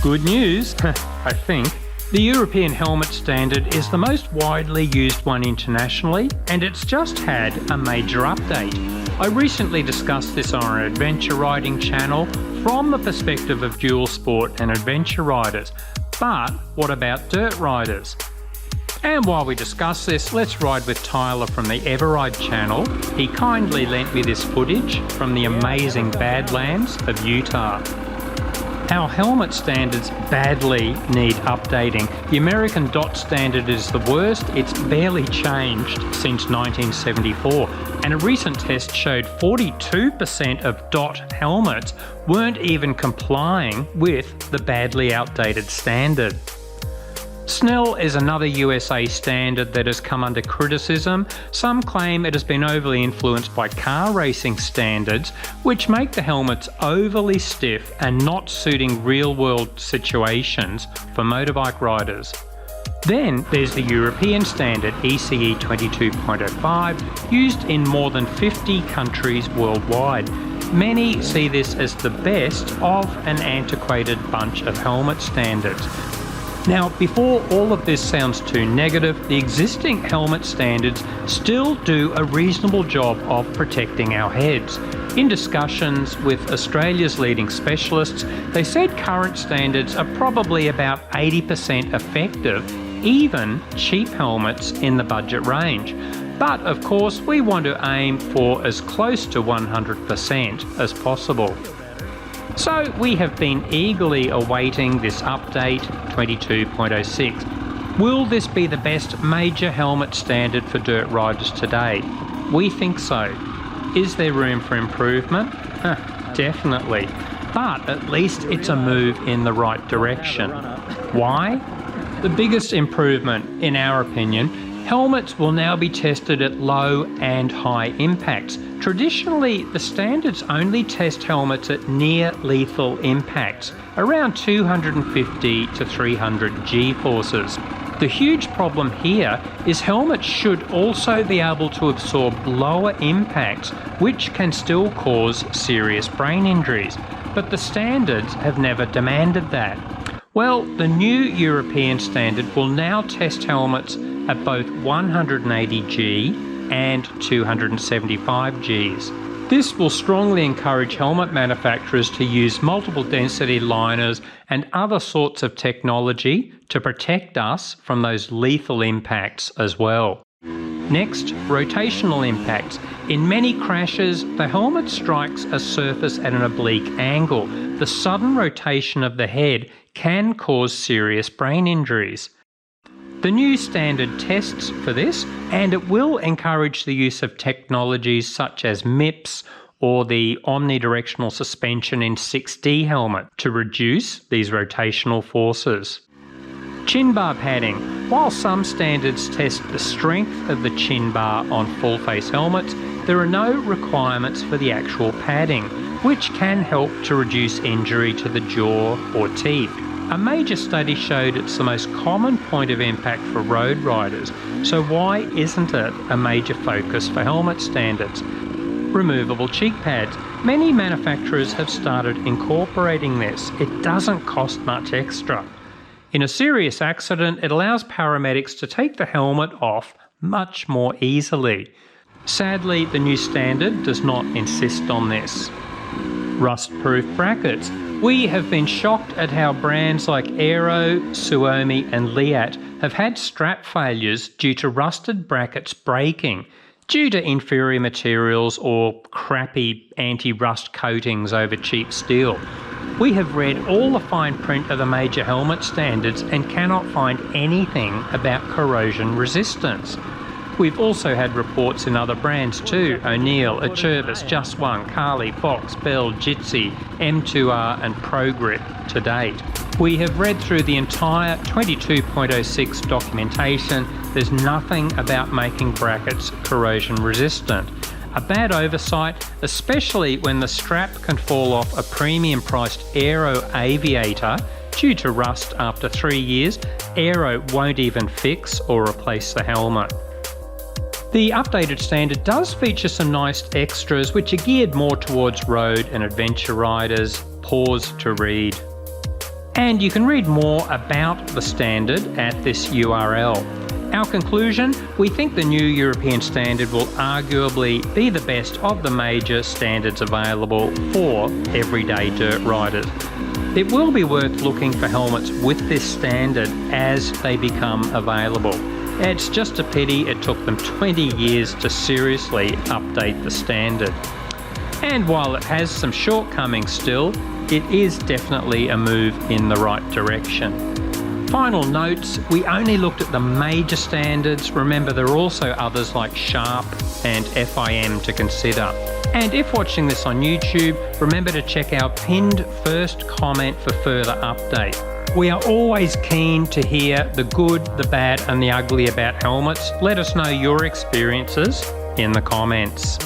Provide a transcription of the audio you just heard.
Good news, I think. The European helmet standard is the most widely used one internationally, and it's just had a major update. I recently discussed this on our adventure riding channel from the perspective of dual sport and adventure riders. But what about dirt riders? And while we discuss this, let's ride with Tyler from the Everride channel. He kindly lent me this footage from the amazing Badlands of Utah. Our helmet standards badly need updating. The American DOT standard is the worst. It's barely changed since 1974. And a recent test showed 42% of DOT helmets weren't even complying with the badly outdated standard. Snell is another USA standard that has come under criticism. Some claim it has been overly influenced by car racing standards, which make the helmets overly stiff and not suiting real-world situations for motorbike riders. Then there's the European standard ECE 22.05, used in more than 50 countries worldwide. Many see this as the best of an antiquated bunch of helmet standards. Now, before all of this sounds too negative, the existing helmet standards still do a reasonable job of protecting our heads. In discussions with Australia's leading specialists, they said current standards are probably about 80% effective, even cheap helmets in the budget range. But of course, we want to aim for as close to 100% as possible. So we have been eagerly awaiting this update 22.06. Will this be the best major helmet standard for dirt riders today? We think so. Is there room for improvement? Definitely. But at least it's a move in the right direction. Why? The biggest improvement, in our opinion, helmets will now be tested at low and high impacts. Traditionally, the standards only test helmets at near lethal impacts, around 250 to 300 G-forces. The huge problem here is helmets should also be able to absorb lower impacts, which can still cause serious brain injuries. But the standards have never demanded that. Well, the new European standard will now test helmets at both 180 G and 275 Gs. This will strongly encourage helmet manufacturers to use multiple density liners and other sorts of technology to protect us from those lethal impacts as well. Next, rotational impacts. In many crashes, the helmet strikes a surface at an oblique angle. The sudden rotation of the head can cause serious brain injuries. The new standard tests for this, and it will encourage the use of technologies such as MIPS or the omnidirectional suspension in 6D helmet to reduce these rotational forces. Chin bar padding. While some standards test the strength of the chin bar on full-face helmets, there are no requirements for the actual padding, which can help to reduce injury to the jaw or teeth. A major study showed it's the most common point of impact for road riders, so why isn't it a major focus for helmet standards? Removable cheek pads. Many manufacturers have started incorporating this. It doesn't cost much extra. In a serious accident, it allows paramedics to take the helmet off much more easily. Sadly, the new standard does not insist on this. Rust-proof brackets. We have been shocked at how brands like Aero, Suomi and Leatt have had strap failures due to rusted brackets breaking, due to inferior materials or crappy anti-rust coatings over cheap steel. We have read all the fine print of the major helmet standards and cannot find anything about corrosion resistance. We've also had reports in other brands too: O'Neill, Acerbis, Just One, Carly, Fox, Bell, Jitsi, M2R and ProGrip to date. We have read through the entire 22.06 documentation. There's nothing about making brackets corrosion resistant. A bad oversight, especially when the strap can fall off a premium priced Aero Aviator. Due to rust after 3 years, Aero won't even fix or replace the helmet. The updated standard does feature some nice extras which are geared more towards road and adventure riders. Pause to read. And you can read more about the standard at this URL. Our conclusion, we think the new European standard will arguably be the best of the major standards available for everyday dirt riders. It will be worth looking for helmets with this standard as they become available. It's just a pity it took them 20 years to seriously update the standard. And while it has some shortcomings still, it is definitely a move in the right direction. Final notes, we only looked at the major standards. Remember, there are also others like SHARP and FIM to consider. And if watching this on YouTube, remember to check our pinned first comment for further update. We are always keen to hear the good, the bad and the ugly about helmets. Let us know your experiences in the comments.